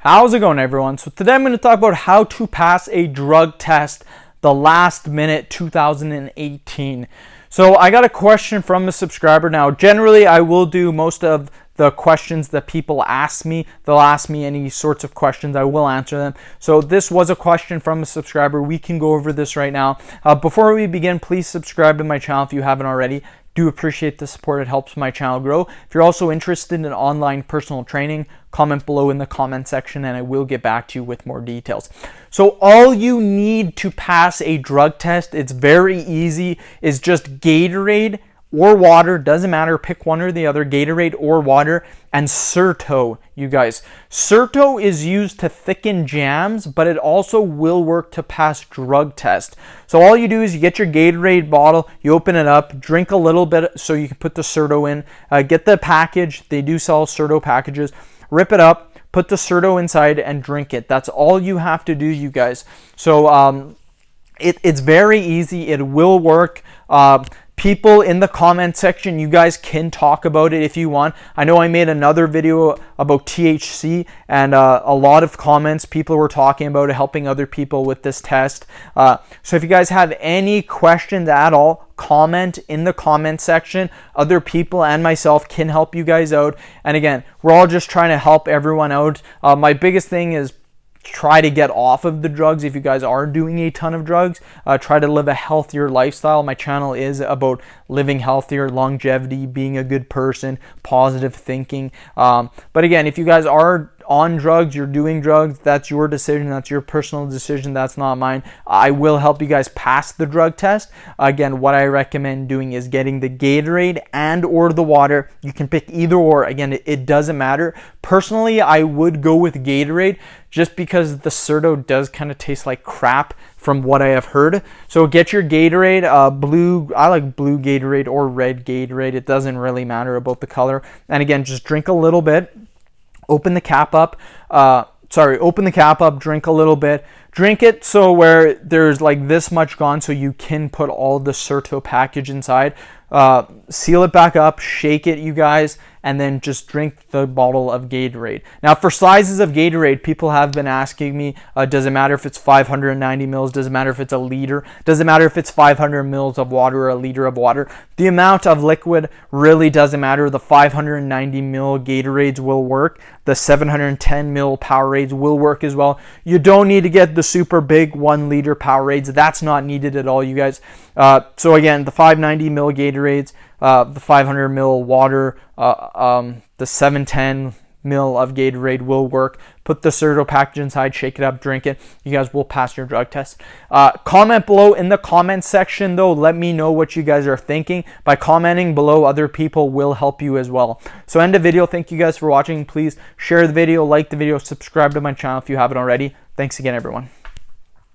How's it going, everyone? So today I'm going to talk about how to pass a drug test the last minute 2018. So I got a question from a subscriber. Now, generally I will do most of the questions that people ask me. They'll ask me any sorts of questions. I will answer them. So this was a question from a subscriber. We can go over this right now. Before we begin, please subscribe to my channel if you haven't already. Do appreciate the support. It helps my channel grow. If you're also interested in online personal training, comment below in the comment section and I will get back to you with more details. So all you need to pass a drug test, it's very easy, is just Gatorade or water, doesn't matter, pick one or the other, Gatorade or water, and Certo, you guys. Certo is used to thicken jams, but it also will work to pass drug test. So all you do is you get your Gatorade bottle, you open it up, drink a little bit so you can put the Certo in, get the package, they do sell Certo packages, rip it up, put the Certo inside and drink it. That's all you have to do, you guys. So it's very easy, it will work. People in the comment section, you guys can talk about it if you want. I know I made another video about THC and a lot of comments, people were talking about it, helping other people with this test. So if you guys have any questions at all, comment in the comment section. Other people and myself can help you guys out. And again, we're all just trying to help everyone out. My biggest thing is try to get off of the drugs. If you guys are doing a ton of drugs, try to live a healthier lifestyle. My channel is about living healthier, longevity, being a good person, positive thinking. But again, if you guys are on drugs, you're doing drugs, that's your decision, that's your personal decision, that's not mine. I will help you guys pass the drug test. Again, what I recommend doing is getting the Gatorade and or the water. You can pick either or. Again, it doesn't matter. Personally, I would go with Gatorade just because the Certo does kind of taste like crap from what I have heard. So get your Gatorade, blue, I like blue Gatorade or red Gatorade. It doesn't really matter about the color. And again, just drink a little bit. Open the cap up, open the cap up, drink a little bit. Drink it so where there's like this much gone so you can put all the Certo package inside. Seal it back up, shake it, you guys, and then just drink the bottle of Gatorade. Now for sizes of Gatorade, people have been asking me, does it matter if it's 590 mils? Does it matter if it's a liter? Does it matter if it's 500 mils of water or a liter of water? The amount of liquid really doesn't matter. The 590 mil Gatorades will work. The 710 mil Powerades will work as well. You don't need to get the super big 1 liter Powerades. That's not needed at all, you guys. So again, the 590 mil Gatorades, the 500 mil water, the 710 mil of Gatorade will work. Put the Certo package inside, shake it up, drink it. You guys will pass your drug test. Comment below in the comment section though. Let me know what you guys are thinking. By commenting below, other people will help you as well. So end the video. Thank you guys for watching. Please share the video, like the video, subscribe to my channel if you haven't already. Thanks again, everyone.